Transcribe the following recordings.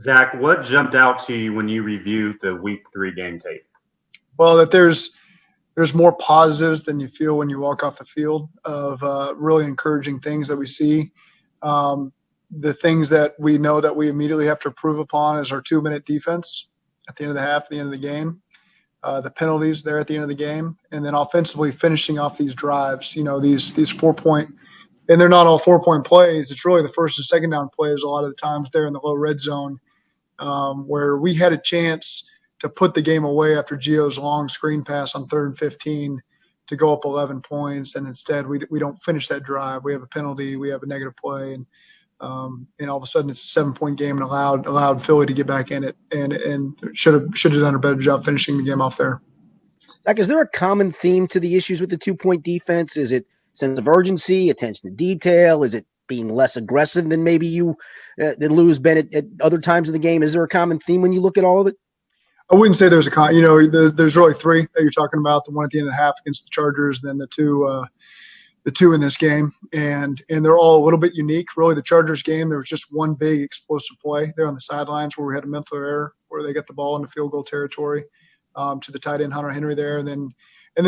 Zach, what jumped out to you when you reviewed the Week 3 game tape? Well, that there's more positives than you feel when you walk off the field of really encouraging things that we see. The things that we know that we immediately have to improve upon is our 2-minute defense at the end of the half, at the end of the game, the penalties there at the end of the game, and then offensively finishing off these drives. These 4-point, and they're not all 4-point plays. It's really the first and second down plays a lot of the times there in the low red zone, where we had a chance to put the game away after Gio's long screen pass on 3rd and 15 to go up 11 points, and instead we don't finish that drive. We have a penalty, we have a negative play, and all of a sudden it's a 7-point game and allowed Philly to get back in it, and should have done a better job finishing the game off there. Zach, is there a common theme to the issues with the 2-point defense? Is it sense of urgency, attention to detail? Is it being less aggressive than maybe you than Lou's been at other times in the game? Is there a common theme when you look at all of it? I wouldn't say there's there's really three that you're talking about. The one at the end of the half against the Chargers, then the two in this game, and they're all a little bit unique. Really, the Chargers game, there was just one big explosive play there on the sidelines where we had a mental error where they got the ball into field goal territory to the tight end Hunter Henry there, and then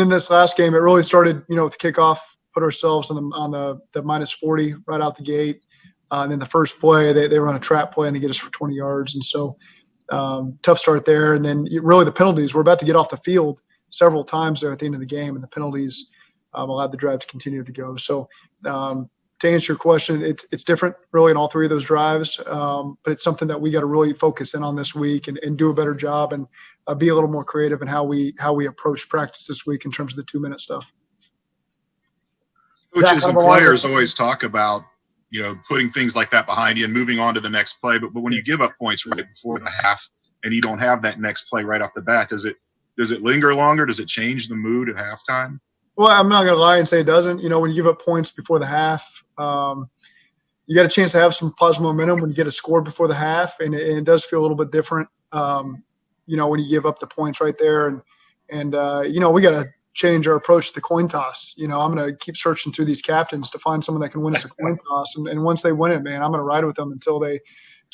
this last game, it really started with the kickoff, put ourselves on the minus 40 right out the gate, and then the first play they run a trap play and they get us for 20 yards, and so. Tough start there. And then really the penalties, we're about to get off the field several times there at the end of the game, and the penalties allowed the drive to continue to go. So to answer your question, it's different really in all three of those drives, but it's something that we got to really focus in on this week and do a better job and be a little more creative in how we approach practice this week in terms of the 2-minute stuff. Coaches and players always talk about putting things like that behind you and moving on to the next play. But when you give up points right before the half and you don't have that next play right off the bat, does it linger longer? Does it change the mood at halftime? Well, I'm not going to lie and say it doesn't. When you give up points before the half, you got a chance to have some positive momentum when you get a score before the half, and it does feel a little bit different, when you give up the points right there. And we got to change our approach to the coin toss. I'm going to keep searching through these captains to find someone that can win us a coin toss. And once they win it, man, I'm going to ride with them until they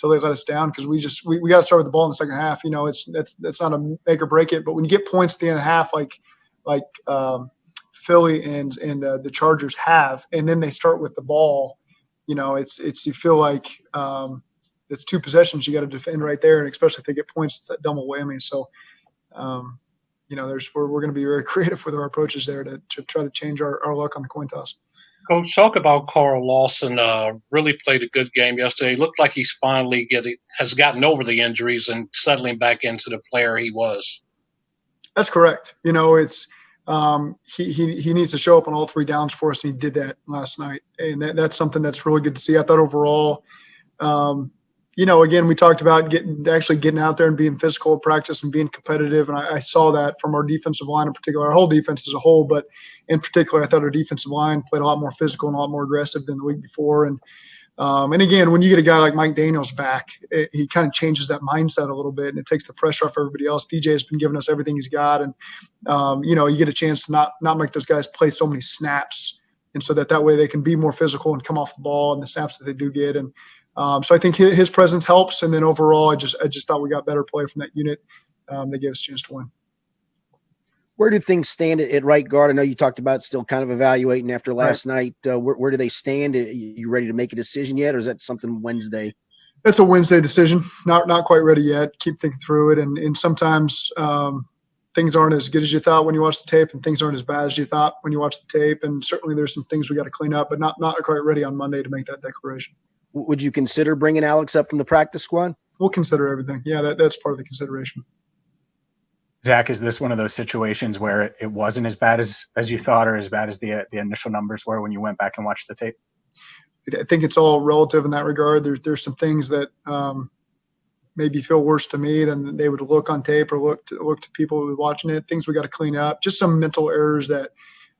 let us down. Cause we got to start with the ball in the second half. That's not a make or break it, but when you get points at the end of the half, like Philly and the Chargers have, and then they start with the ball, it's, you feel like, it's 2 possessions you got to defend right there. And especially if they get points, it's that double whammy. So, we're going to be very creative with our approaches there to try to change our luck on the coin toss. Coach, talk about Carl Lawson. Really played a good game yesterday. Looked like he's finally has gotten over the injuries and settling back into the player he was. That's correct. It's he needs to show up on all 3 downs for us, and he did that last night, and that's something that's really good to see. I thought overall. Again, we talked about getting out there and being physical in practice and being competitive. And I saw that from our defensive line in particular, our whole defense as a whole. But in particular, I thought our defensive line played a lot more physical and a lot more aggressive than the week before. And again, when you get a guy like Mike Daniels back, he kind of changes that mindset a little bit, and it takes the pressure off everybody else. DJ has been giving us everything he's got. And, you get a chance to not make those guys play so many snaps. And so that way they can be more physical and come off the ball and the snaps that they do get. And, so I think his presence helps, and then overall, I just thought we got better play from that unit. That gave us a chance to win. Where do things stand at right guard? I know you talked about still kind of evaluating after last night. Where do they stand? Are you ready to make a decision yet, or is that something Wednesday? That's a Wednesday decision. Not quite ready yet. Keep thinking through it, and sometimes things aren't as good as you thought when you watch the tape, and things aren't as bad as you thought when you watch the tape. And certainly there's some things we got to clean up, but not quite ready on Monday to make that declaration. Would you consider bringing Alex up from the practice squad? We'll consider everything. Yeah, that's part of the consideration. Zach, is this one of those situations where it wasn't as bad as you thought, or as bad as the initial numbers were when you went back and watched the tape? I think it's all relative in that regard. There's some things that maybe feel worse to me than they would look on tape, or look to people who are watching it. Things we got to clean up. Just some mental errors that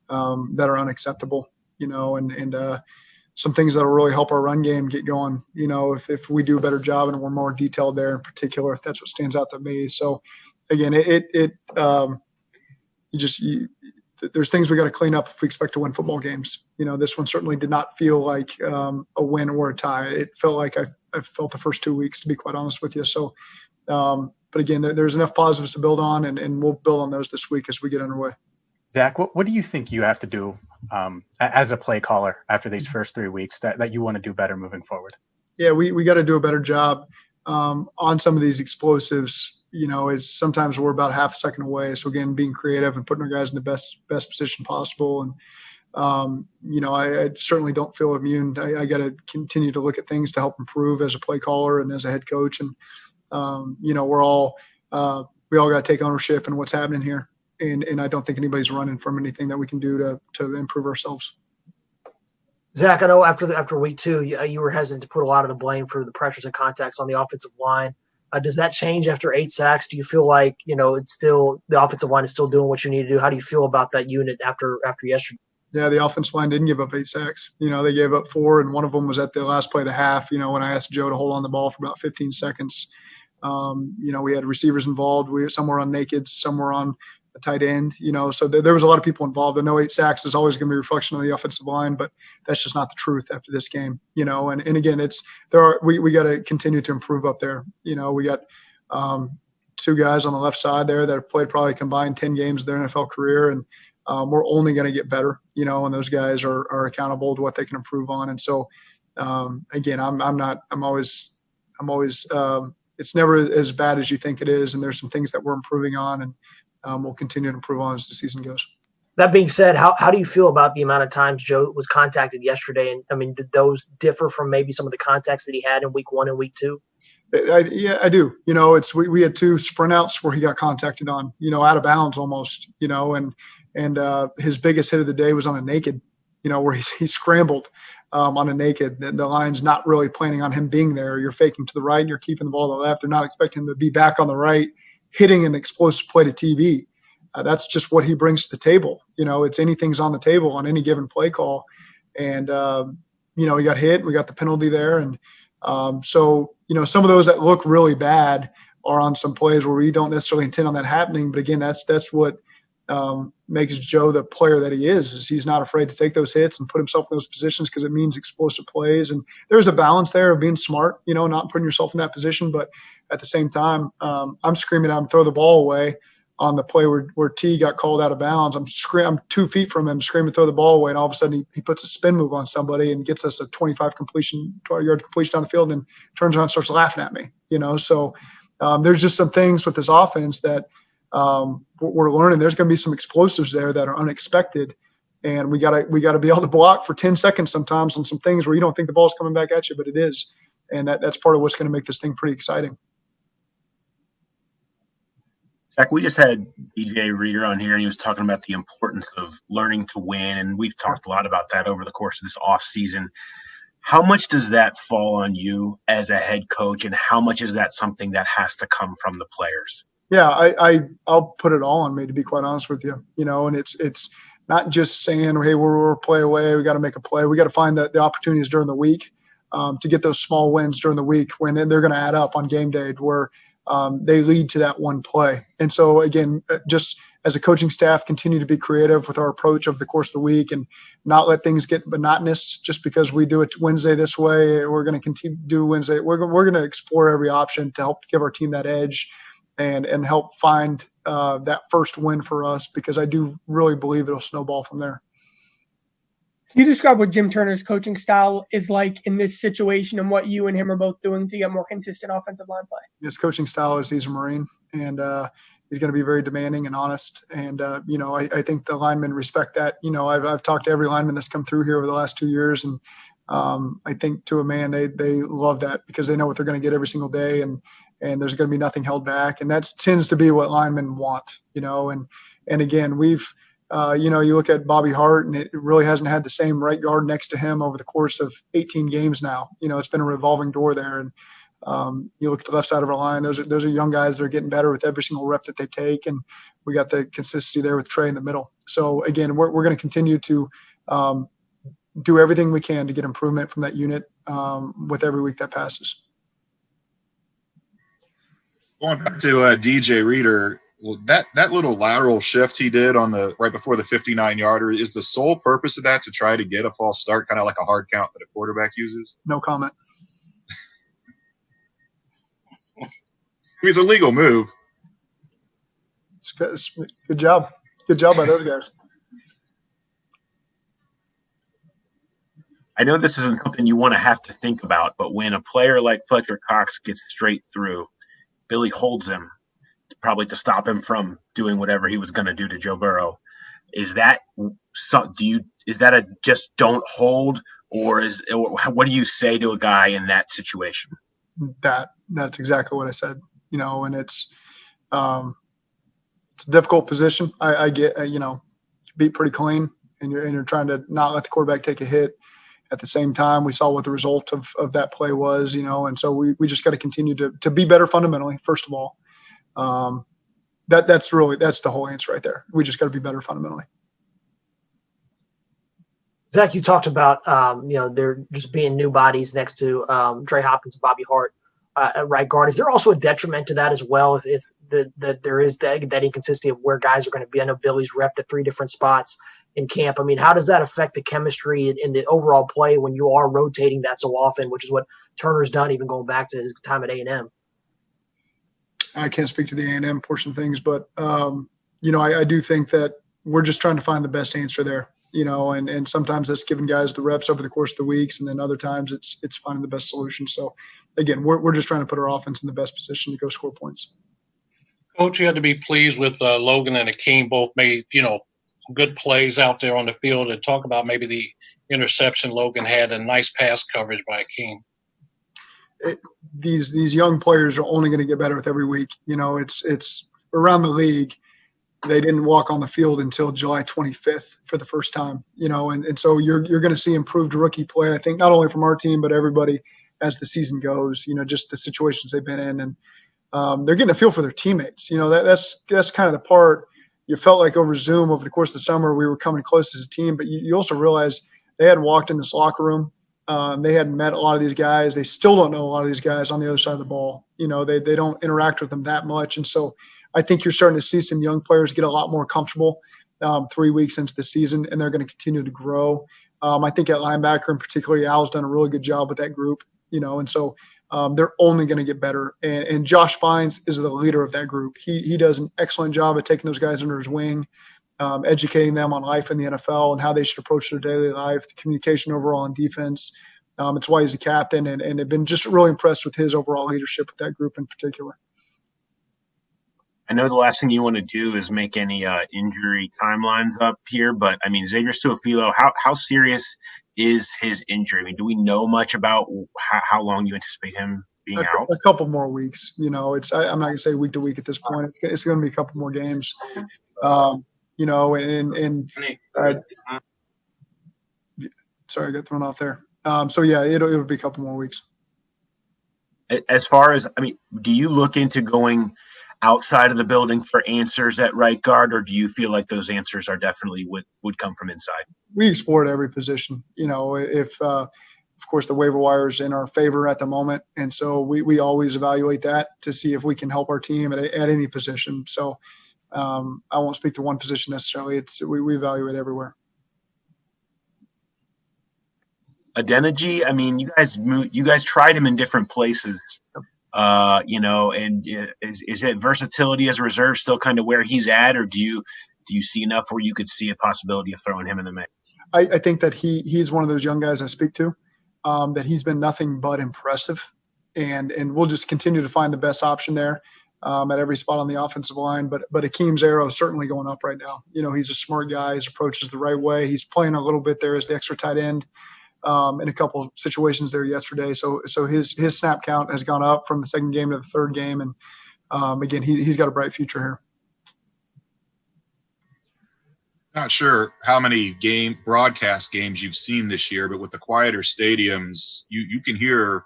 are unacceptable, and some things that will really help our run game get going. If we do a better job and we're more detailed there in particular, that's what stands out to me. So again, there's things we got to clean up if we expect to win football games. This one certainly did not feel like a win or a tie. It felt like I've felt the first 2 weeks, to be quite honest with you. So, but again, there's enough positives to build on, and we'll build on those this week as we get underway. Zach, what do you think you have to do as a play caller after these first 3 weeks that you want to do better moving forward? Yeah, we got to do a better job on some of these explosives. Is sometimes we're about half a second away. So again, being creative and putting our guys in the best position possible. And I certainly don't feel immune. I got to continue to look at things to help improve as a play caller and as a head coach. And we all got to take ownership in what's happening here. And I don't think anybody's running from anything that we can do to improve ourselves. Zach, I know after week 2, you were hesitant to put a lot of the blame for the pressures and contacts on the offensive line. Does that change after 8 sacks? Do you feel like it's still the offensive line is still doing what you need to do? How do you feel about that unit after yesterday? Yeah, the offensive line didn't give up 8 sacks. They gave up 4, and one of them was at the last play of the half. When I asked Joe to hold on the ball for about 15 seconds. We had receivers involved. Some were on naked, some were on a tight end. So there was a lot of people involved. I know 8 sacks is always going to be a reflection of the offensive line, but that's just not the truth after this game. And again, we got to continue to improve up there. We got 2 guys on the left side there that have played probably combined 10 games of their NFL career, and we're only going to get better. And those guys are accountable to what they can improve on. And so again, I'm always it's never as bad as you think it is, and there's some things that we're improving on, and we'll continue to improve on as the season goes. That being said, how do you feel about the amount of times Joe was contacted yesterday? And I mean, did those differ from maybe some of the contacts that he had in week 1 and week 2? Yeah, I do. We had 2 sprint outs where he got contacted on, out of bounds almost, and his biggest hit of the day was on a naked, where he scrambled on a naked. The line's not really planning on him being there. You're faking to the right and you're keeping the ball to the left. They're not expecting him to be back on the right, hitting an explosive play to TV. That's just what he brings to the table. It's anything's on the table on any given play call. And, he got hit. We got the penalty there. And so some of those that look really bad are on some plays where we don't necessarily intend on that happening. But again, that's what makes Joe the player that he is he's not afraid to take those hits and put himself in those positions because it means explosive plays. And there's a balance there of being smart, not putting yourself in that position. But at the same time, I'm screaming at him, throw the ball away on the play where T got called out of bounds. I'm 2 feet from him, screaming, throw the ball away. And all of a sudden he puts a spin move on somebody and gets us a 12-yard completion down the field and turns around and starts laughing at me, So there's just some things with this offense that we're learning. There's going to be some explosives there that are unexpected. And we gotta be able to block for 10 seconds sometimes on some things where you don't think the ball's coming back at you, but it is. And that's part of what's going to make this thing pretty exciting. Zach, we just had DJ Reader on here, and he was talking about the importance of learning to win, and we've talked a lot about that over the course of this off season. How much does that fall on you as a head coach, and how much is that something that has to come from the players? Yeah, I'll put it all on me, to be quite honest with you. And it's not just saying, hey, we're a play away, we got to make a play. We got to find the opportunities during the week to get those small wins during the week when then they're going to add up on game day where they lead to that one play. And so, again, just as a coaching staff, continue to be creative with our approach over the course of the week and not let things get monotonous just because we do it Wednesday this way. We're going to continue to do Wednesday. We're going to explore every option to help give our team that edge and help find that first win for us, because I do really believe it'll snowball from there. Can you describe what Jim Turner's coaching style is like in this situation and what you and him are both doing to get more consistent offensive line play? His coaching style is he's a Marine, and he's going to be very demanding and honest. And, I think the linemen respect that. I've talked to every lineman that's come through here over the last 2 years, and I think to a man, they love that because they know what they're going to get every single day, and there's going to be nothing held back. And that tends to be what linemen want, and again, we've, you look at Bobby Hart, and it really hasn't had the same right guard next to him over the course of 18 games now. It's been a revolving door there. And you look at the left side of our line, those are young guys that are getting better with every single rep that they take. And we got the consistency there with Trey in the middle. So, again, we're going to continue to do everything we can to get improvement from that unit with every week that passes. Going back to DJ Reader, well, that little lateral shift he did on the right before the 59-yarder, is the sole purpose of that to try to get a false start, kind of like a hard count that a quarterback uses? No comment. it's a legal move. It's good job. Good job by those guys. I know this isn't something you want to have to think about, but when a player like Fletcher Cox gets straight through, Billy holds him probably to stop him from doing whatever he was going to do to Joe Burrow. Is that a just don't hold, or what do you say to a guy in that situation? That's exactly what I said. And it's a difficult position. I get you beat pretty clean, and you're trying to not let the quarterback take a hit. At the same time, we saw what the result of that play was, and so we just got to continue to be better fundamentally, first of all. That's the whole answer right there. We just got to be better fundamentally. Zach, you talked about there just being new bodies next to Trey Hopkins and Bobby Hart at right guard. Is there also a detriment to that as well if there is that inconsistency of where guys are going to be? I know Billy's repped at 3 different spots in camp. I mean, how does that affect the chemistry in the overall play when you are rotating that so often, which is what Turner's done even going back to his time at A&M? I can't speak to the A&M portion of things, but, I do think that we're just trying to find the best answer there, and sometimes that's giving guys the reps over the course of the weeks, and then other times it's finding the best solution. So, again, we're just trying to put our offense in the best position to go score points. Coach, you had to be pleased with Logan and Akeem both made, good plays out there on the field, and talk about maybe the interception Logan had and nice pass coverage by Akeem. These young players are only going to get better with every week. It's around the league. They didn't walk on the field until July 25th for the first time, and so you're going to see improved rookie play, I think, not only from our team, but everybody as the season goes, just the situations they've been in. And they're getting a feel for their teammates. That's kind of the part. You felt like over Zoom over the course of the summer we were coming close as a team, but you also realized they hadn't walked in this locker room. They hadn't met a lot of these guys. They still don't know a lot of these guys on the other side of the ball. They don't interact with them that much. And so I think you're starting to see some young players get a lot more comfortable 3 weeks into the season, and they're going to continue to grow. I think at linebacker in particular, Al's done a really good job with that group, and so they're only going to get better. And Josh Bynes is the leader of that group. He does an excellent job at taking those guys under his wing, educating them on life in the NFL and how they should approach their daily life, the communication overall on defense. It's why he's a captain, and have been just really impressed with his overall leadership with that group in particular. I know the last thing you want to do is make any injury timelines up here, but I mean, Xavier Su'a-Filo, how serious is his injury? I mean, do we know much about how long you anticipate him being out? A couple more weeks. I'm not going to say week to week at this point. It's going to be a couple more games. Sorry, I got thrown off there. It'll be a couple more weeks. As far as, do you look into going outside of the building for answers at right guard, or do you feel like those answers are definitely would come from inside? We explore at every position. If of course the waiver wire is in our favor at the moment, and so we always evaluate that to see if we can help our team at any position. So I won't speak to one position necessarily. We evaluate everywhere. Adeniji, you guys tried him in different places. And is it versatility as a reserve still kind of where he's at, or do you see enough where you could see a possibility of throwing him in the mix? I think that he's one of those young guys I speak to, that he's been nothing but impressive, and we'll just continue to find the best option there at every spot on the offensive line. But Akeem's arrow is certainly going up right now. He's a smart guy. His approach is the right way. He's playing a little bit there as the extra tight end. In a couple of situations there yesterday. So his snap count has gone up from the second game to the third game. And again, he's got a bright future here. Not sure how many broadcast games you've seen this year, but with the quieter stadiums, you can hear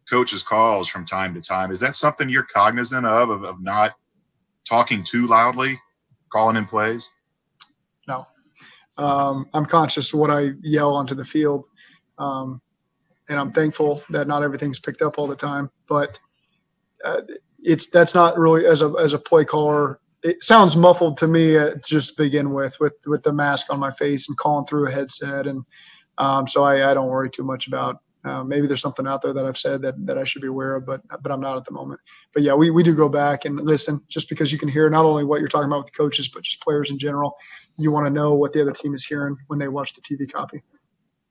coaches' calls from time to time. Is that something you're cognizant of not talking too loudly, calling in plays? No. I'm conscious of what I yell onto the field. And I'm thankful that not everything's picked up all the time, but that's not really as a play caller. It sounds muffled to me just to begin with the mask on my face and calling through a headset. And so I don't worry too much about Maybe there's something out there that I've said that I should be aware of, but I'm not at the moment. But yeah, we do go back and listen, just because you can hear not only what you're talking about with the coaches, but just players in general. You want to know what the other team is hearing when they watch the TV copy.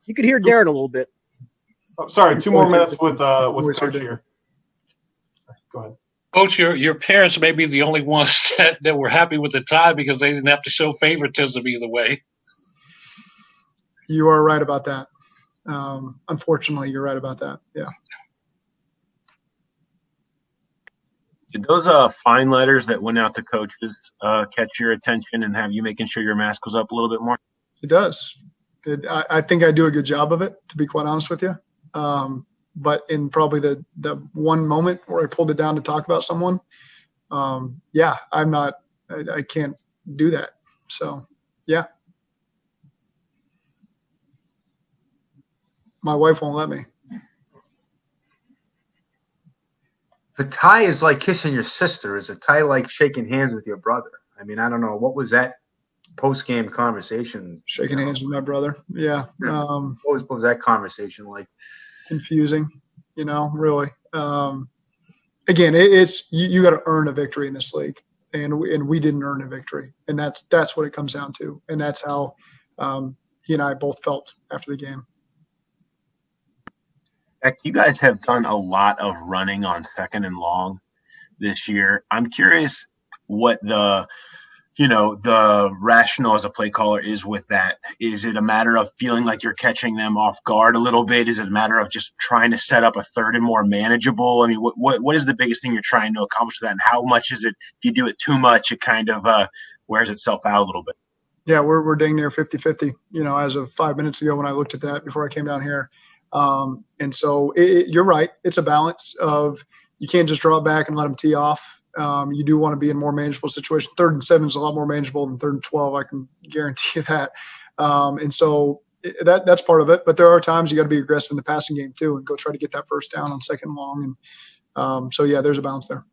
You could hear Darren a little bit. Oh, sorry, 2 more minutes with Coach here. Go ahead. Coach, your parents may be the only ones that were happy with the tie because they didn't have to show favoritism either way. You are right about that. Unfortunately, you're right about that. Yeah. Did those fine letters that went out to coaches catch your attention and have you making sure your mask was up a little bit more? It does. I think I do a good job of it, to be quite honest with you. But in probably the one moment where I pulled it down to talk about someone, yeah, I can't do that. So, yeah. My wife won't let me. The tie is like kissing your sister. Is a tie like shaking hands with your brother? I mean, I don't know. What was that post-game conversation? Shaking hands with my brother. Yeah. What was that conversation like? Confusing, really. Again, it's you got to earn a victory in this league, and we didn't earn a victory, and that's what it comes down to, and that's how he and I both felt after the game. Heck, you guys have done a lot of running on 2nd and long this year. I'm curious what the rationale as a play caller is with that. Is it a matter of feeling like you're catching them off guard a little bit? Is it a matter of just trying to set up a 3rd and more manageable? I mean, what is the biggest thing you're trying to accomplish with that? And how much is it, if you do it too much, it kind of wears itself out a little bit? Yeah, we're dang near 50-50, as of 5 minutes ago when I looked at that before I came down here. And so you're right. It's a balance of you can't just draw it back and let them tee off. You do want to be in more manageable situation. 3rd and 7 is a lot more manageable than 3rd and 12. I can guarantee you that. And so that's part of it. But there are times you got to be aggressive in the passing game too and go try to get that first down on 2nd and long. And so, yeah, there's a balance there.